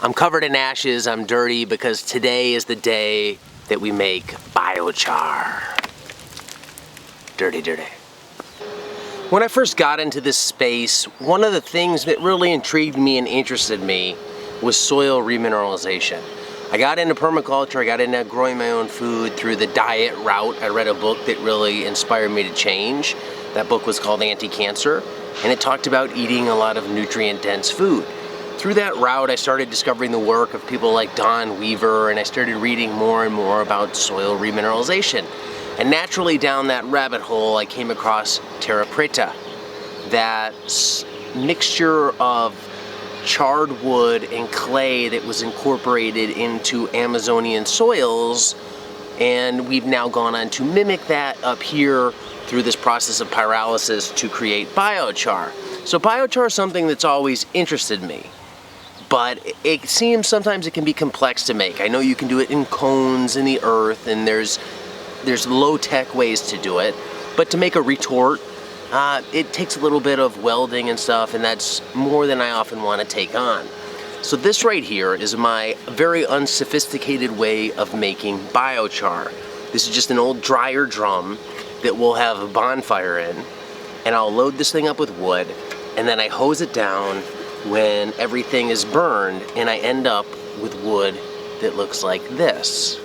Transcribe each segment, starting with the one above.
I'm covered in ashes, I'm dirty, because today is the day that we make biochar. Dirty, dirty. When I first got into this space, one of the things that really intrigued me and interested me was soil remineralization. I got into permaculture, I got into growing my own food through the diet route. I read a book that really inspired me to change. That book was called Anti-Cancer, and it talked about eating a lot of nutrient-dense food. Through that route, I started discovering the work of people like Don Weaver, and I started reading more and more about soil remineralization. And naturally down that rabbit hole, I came across terra preta, that mixture of charred wood and clay that was incorporated into Amazonian soils, and we've now gone on to mimic that up here through this process of pyrolysis to create biochar. So biochar is something that's always interested me, but it seems sometimes it can be complex to make. I know you can do it in cones in the earth, and there's low-tech ways to do it, but to make a retort, it takes a little bit of welding and stuff, and that's more than I often want to take on. So this right here is my very unsophisticated way of making biochar. This is just an old dryer drum that we'll have a bonfire in, and I'll load this thing up with wood, and then I hose it down when everything is burned, and I end up with wood that looks like this.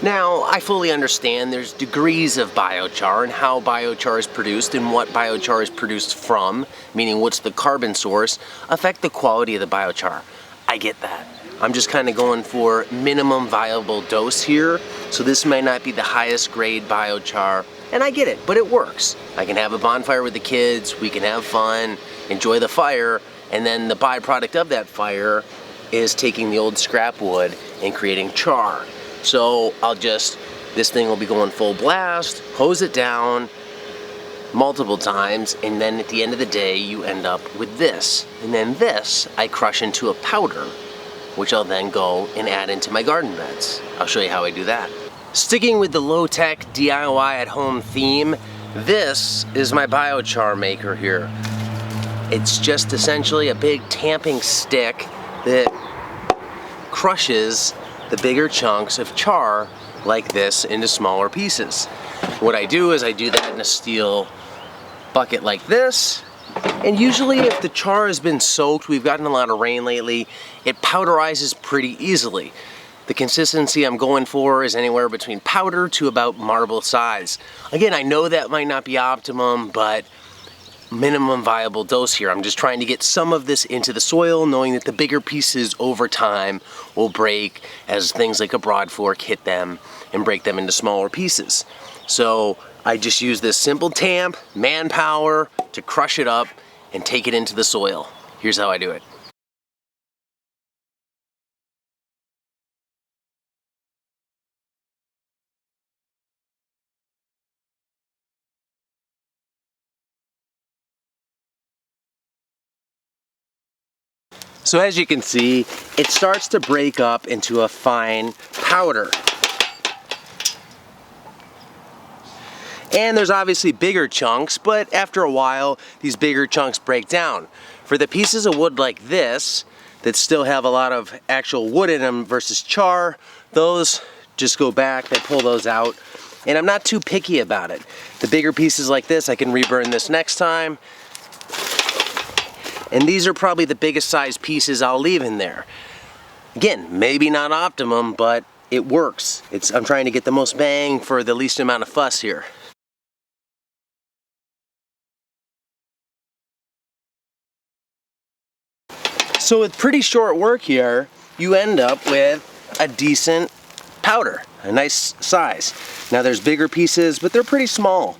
Now, I fully understand there's degrees of biochar and how biochar is produced and what biochar is produced from, meaning what's the carbon source, affect the quality of the biochar. I get that. I'm just kind of going for minimum viable dose here, so this might not be the highest grade biochar, and I get it, but it works. I can have a bonfire with the kids, we can have fun, enjoy the fire, and then the byproduct of that fire is taking the old scrap wood and creating char. So this thing will be going full blast, hose it down multiple times, and then at the end of the day you end up with this. And then this I crush into a powder, which I'll then go and add into my garden beds. I'll show you how I do that. Sticking with the low-tech DIY at home theme, this is my biochar maker here. It's just essentially a big tamping stick that crushes the bigger chunks of char like this into smaller pieces. What I do is I do that in a steel bucket like this, and usually if the char has been soaked, we've gotten a lot of rain lately, it powderizes pretty easily. The consistency I'm going for is anywhere between powder to about marble size. Again, I know that might not be optimum, but minimum viable dose here. I'm just trying to get some of this into the soil, knowing that the bigger pieces over time will break as things like a broadfork hit them and break them into smaller pieces. So I just use this simple tamp, manpower, to crush it up and take it into the soil. Here's how I do it. So as you can see, it starts to break up into a fine powder. And there's obviously bigger chunks, but after a while, these bigger chunks break down. For the pieces of wood like this, that still have a lot of actual wood in them versus char, those just go back, I pull those out, and I'm not too picky about it. The bigger pieces like this, I can reburn this next time. And these are probably the biggest size pieces I'll leave in there. Again, maybe not optimum, but it works. I'm trying to get the most bang for the least amount of fuss here. So with pretty short work here, you end up with a decent powder, a nice size. Now there's bigger pieces, but they're pretty small.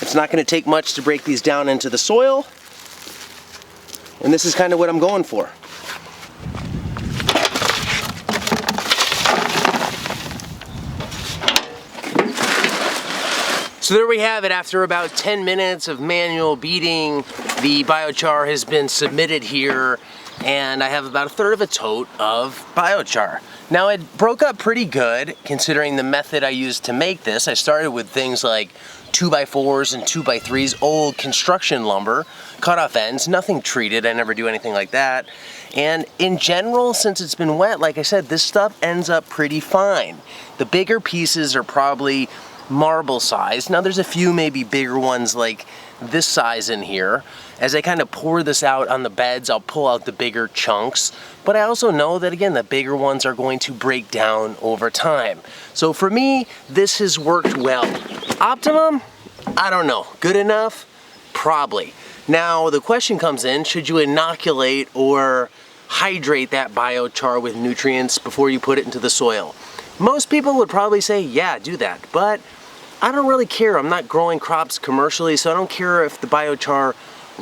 It's not going to take much to break these down into the soil. And this is kind of what I'm going for. So there we have it. After about 10 minutes of manual beating, the biochar has been submitted here, and I have about a third of a tote of biochar. Now it broke up pretty good considering the method I used to make this. I started with things like 2x4s and 2x3s, old construction lumber, cut off ends, nothing treated. I never do anything like that. And in general, since it's been wet, like I said, this stuff ends up pretty fine. The bigger pieces are probably marble size. Now there's a few maybe bigger ones like this size in here. As I kind of pour this out on the beds, I'll pull out the bigger chunks, but I also know that again, the bigger ones are going to break down over time. So for me, this has worked well. Optimum? I don't know. Good enough? Probably. Now the question comes in, should you inoculate or hydrate that biochar with nutrients before you put it into the soil? Most people would probably say, yeah, do that, but I don't really care. I'm not growing crops commercially, so I don't care if the biochar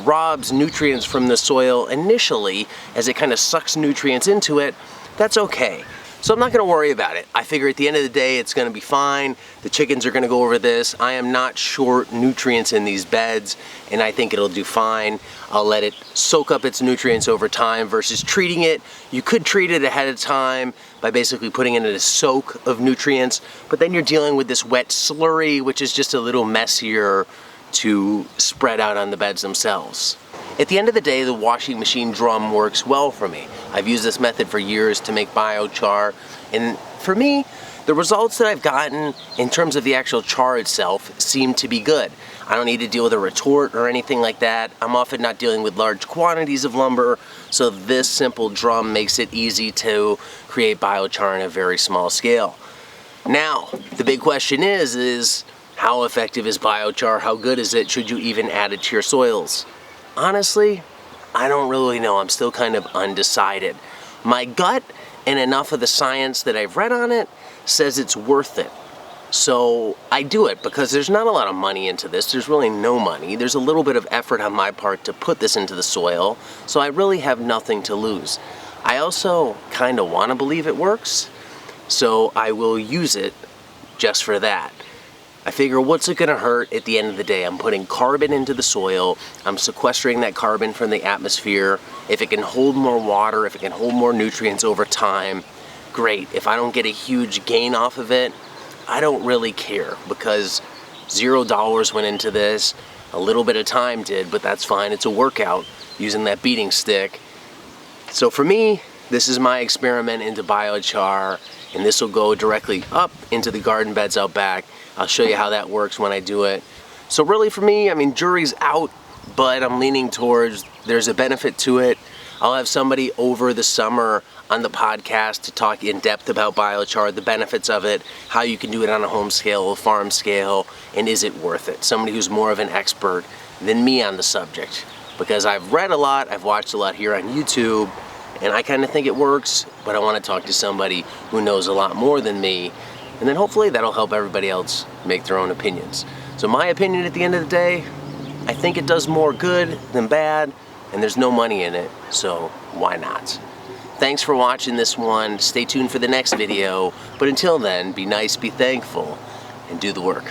robs nutrients from the soil initially as it kind of sucks nutrients into it. That's okay. So I'm not going to worry about it. I figure at the end of the day it's going to be fine. The chickens are going to go over this. I am not short nutrients in these beds, and I think it'll do fine. I'll let it soak up its nutrients over time versus treating it. You could treat it ahead of time by basically putting it in a soak of nutrients, but then you're dealing with this wet slurry, which is just a little messier to spread out on the beds themselves. At the end of the day, the washing machine drum works well for me. I've used this method for years to make biochar, and for me, the results that I've gotten in terms of the actual char itself seem to be good. I don't need to deal with a retort or anything like that. I'm often not dealing with large quantities of lumber, so this simple drum makes it easy to create biochar on a very small scale. Now, the big question is how effective is biochar? How good is it? Should you even add it to your soils? Honestly, I don't really know. I'm still kind of undecided. My gut and enough of the science that I've read on it says it's worth it. So I do it because there's not a lot of money into this. There's really no money. There's a little bit of effort on my part to put this into the soil, so I really have nothing to lose. I also kind of want to believe it works, so I will use it just for that. I figure, what's it going to hurt at the end of the day? I'm putting carbon into the soil. I'm sequestering that carbon from the atmosphere. If it can hold more water, if it can hold more nutrients over time, great. If I don't get a huge gain off of it, I don't really care because $0 went into this. A little bit of time did, but that's fine. It's a workout using that beating stick. So for me, this is my experiment into biochar, and this will go directly up into the garden beds out back. I'll show you how that works when I do it. So really for me, I mean, jury's out, but I'm leaning towards there's a benefit to it. I'll have somebody over the summer on the podcast to talk in depth about biochar, the benefits of it, how you can do it on a home scale, a farm scale, and is it worth it? Somebody who's more of an expert than me on the subject. Because I've read a lot, I've watched a lot here on YouTube, and I kind of think it works, but I want to talk to somebody who knows a lot more than me, and then hopefully that'll help everybody else make their own opinions. So my opinion at the end of the day, I think it does more good than bad, and there's no money in it, so why not? Thanks for watching this one. Stay tuned for the next video, but until then, be nice, be thankful, and do the work.